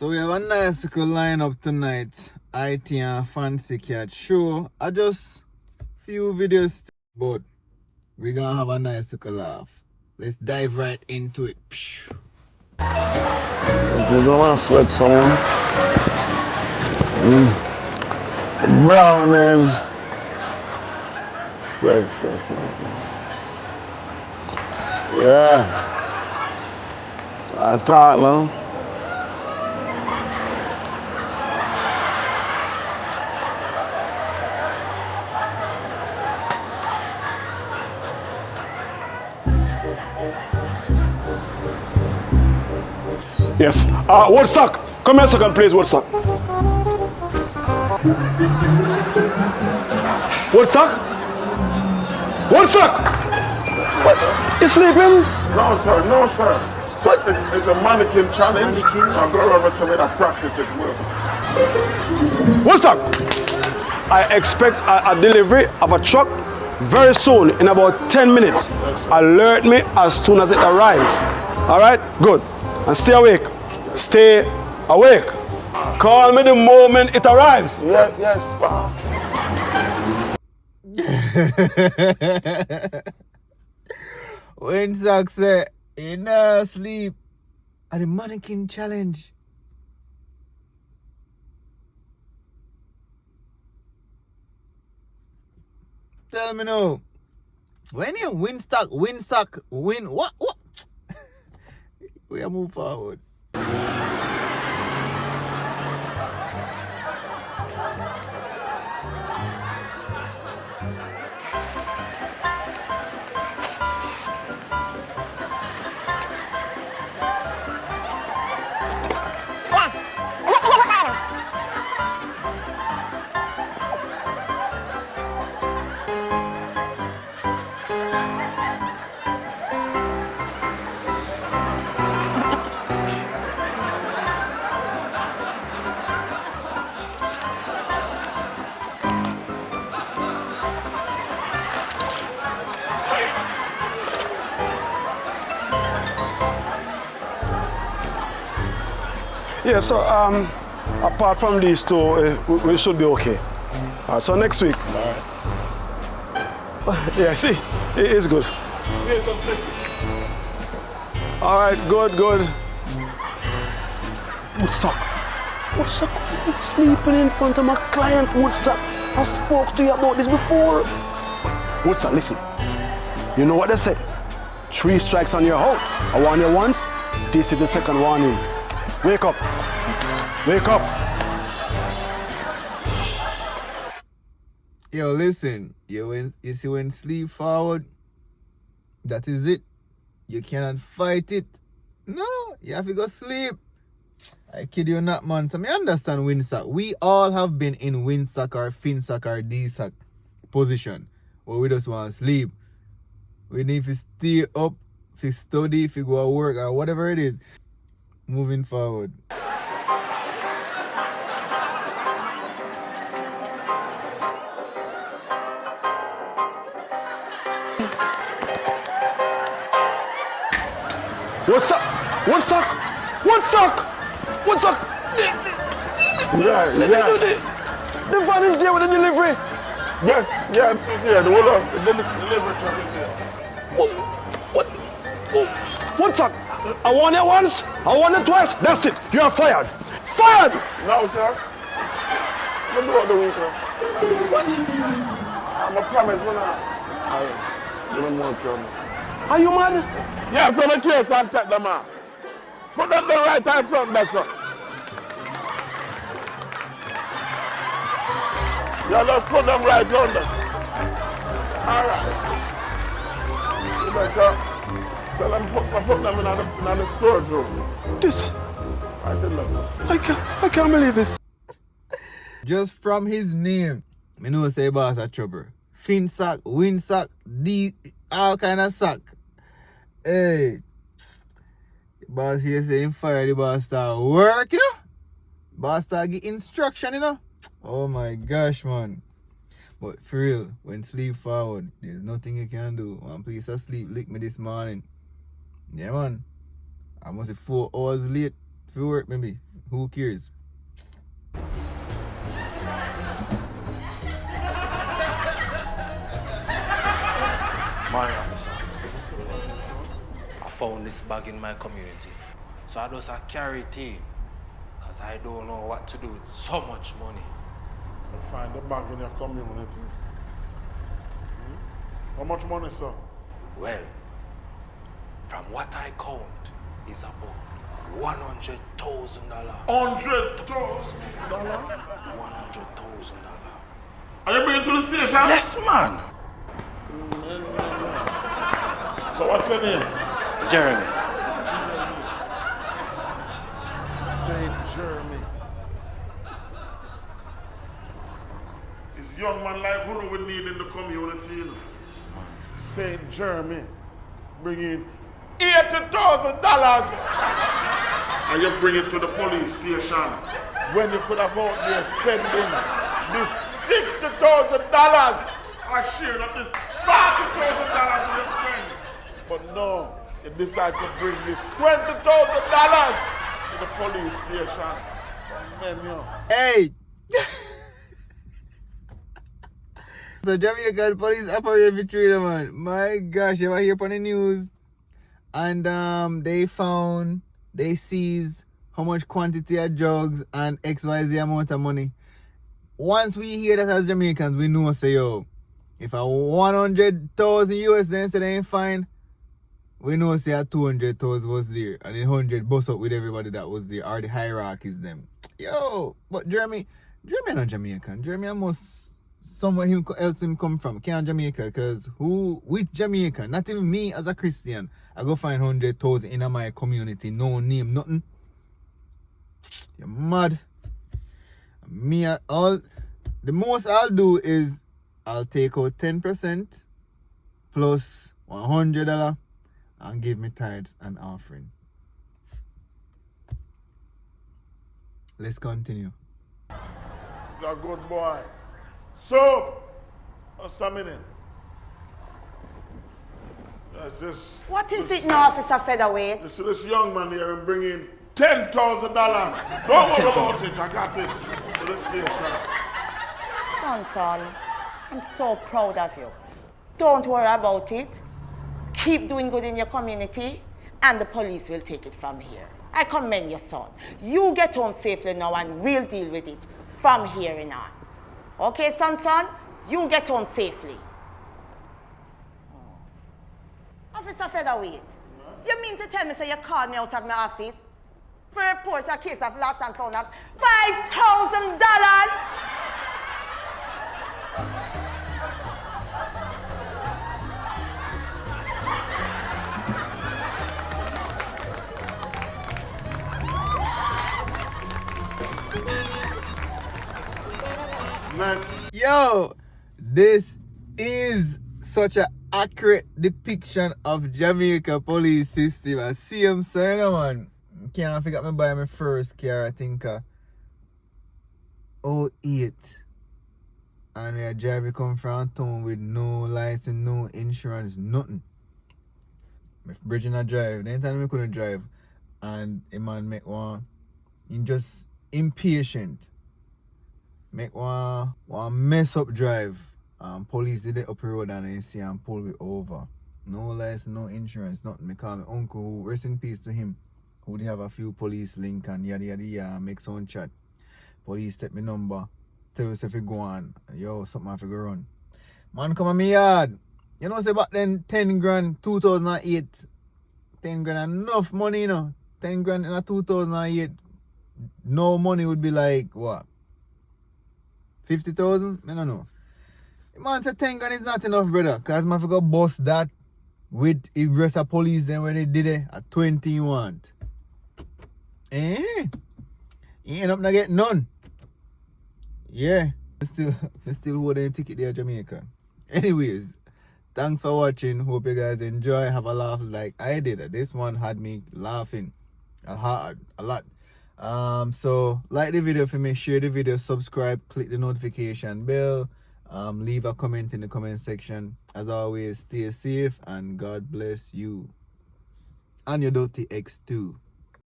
So we have a nice little lineup tonight. IT and Fancy Cat show. I just few videos, but we're gonna have a nice little laugh. Let's dive right into it. You don't want to sweat someone. Brown man. Sweat. Yeah. I thought, man. Yes. Woodstock. Come here a second, please, Woodstock. Woodstock? Woodstock! What? You sleeping? No, sir. So it's a mannequin challenge. I'm going to some of practice it. Woodstock! I expect a delivery of a truck very soon, in about 10 minutes. Alert me as soon as it arrives. All right? Good. And stay awake. Stay awake. Call me the moment it arrives. Yes. When Zach say, you not sleep at the mannequin challenge. Tell me now. When you win what? We are move forward. Yeah, so apart from these two, we should be okay. So next week. Yeah, see, it is good. All right, good. Woodstock, you sleeping in front of my client, Woodstock. I spoke to you about this before. Woodstock, listen. You know what they say? 3 strikes on your out. I warn you once, this is the second warning. Wake up. Yo, listen. You see when sleep forward, that is it. You cannot fight it. No, you have to go sleep. I kid you not, man. So me understand windsock. We all have been in windsock or finsock or D-sock position where we just want to sleep. We need to stay up, to study, to go to work or whatever it is. Moving forward. What's up? Yeah. The van is there with the delivery. Yes, yeah, the whole of the delivery truck is here. What's up? I want it once, I want it twice. That's it. You are fired. Fired! No, sir. Let me go the weekend. What? I'm a promise, when I don't want trouble. Are you mad? Yes, on the case and take them out. Put them the right eye front, that's all. Yeah, let's put them right under. All right. You better tell them put them in the storage room. This. I did listen. I can't believe this. Just from his name, me know say boss a trouble. Fin sack, wind sack, all kind of sack. Hey, boss here saying fire, the boss start work, you know? Boss start get instruction, you know? Oh my gosh, man. But for real, when sleep forward, there's nothing you can do. One place I sleep lick me this morning. Yeah, man. I must be 4 hours late for work, maybe. Who cares? My officer, I found this bag in my community. So I just carry it in. Because I don't know what to do with so much money. You find the bag in your community. How much money, sir? Well, from what I count, is about $100,000. $100,000? $100,000. Are you bringing to the station? Yes, man. So what's your name? Jeremy. St. Jeremy. It's young man like who we need in the community, you know. St. Jeremy bringing $80,000 and you bring it to the police station when you could have out there spending this $60,000 or sharing of this $40,000 with your friends. But no, you decide to bring this $20,000 to the police station. Man, yo. Hey! So Jamaican police operate for trader, man. My gosh, you ever hear on the news? And they seized how much quantity of drugs and XYZ amount of money. Once we hear that as Jamaicans, we know, say, yo, if a 100,000 US then say they ain't fine, we know, say, a 200,000 was there. And then 100 bust up with everybody that was there, or the hierarchies them. Yo, but Jeremy not Jamaican. Jeremy almost somewhere else him come from. Can't Jamaica, because which Jamaica? Not even me as a Christian. I go find 100,000 in my community, no name, nothing. You're mad. The most I'll do is I'll take out 10% plus $100 and give me tithes and offering. Let's continue. You're a good boy. So, what's a minute? That's this. What is it now, Officer Featherweight? This young man here and bring in $10,000. Don't worry about it, I got it. So let's see it, sir. Son, I'm so proud of you. Don't worry about it. Keep doing good in your community, and the police will take it from here. I commend your son. You get home safely now, and we'll deal with it from here and on. Okay, son, you get home safely. Officer Featherweight, yes? You mean to tell me, you called me out of my office for a report a case of lost and found of $5,000? Yo, this is such an accurate depiction of Jamaica police system. I see him saying, man. Can't forget me buy my first car, I think 08. And we drive come from town with no license, no insurance, nothing. My bridging a drive. The time I couldn't drive. And a man make one, he just impatient. Make one mess up drive. Police did it up the road and they see and pull me over. No license, no insurance, nothing. Me call my uncle, who rest in peace to him, who they have a few police link and yada yada yada, make some chat. Police take me number, tell us if you go on. Yo, something have to go run. Man come on me yard. You know say back then 10 grand 2008. 10 grand enough money, you know. 10 grand in a 2008. No money would be like what? 50,000? I don't know. The man said 10 grand is not enough, brother. Because I forgot bust that with the rest of police then when they did it at 20 you want. You end up not getting none. Yeah. I still hold a ticket there, Jamaica. Anyways, thanks for watching. Hope you guys enjoy. Have a laugh like I did. This one had me laughing a lot. So like the video for me, share the video, subscribe, click the notification bell, leave a comment in the comment section. As always, stay safe and God bless you and your dirty ex too.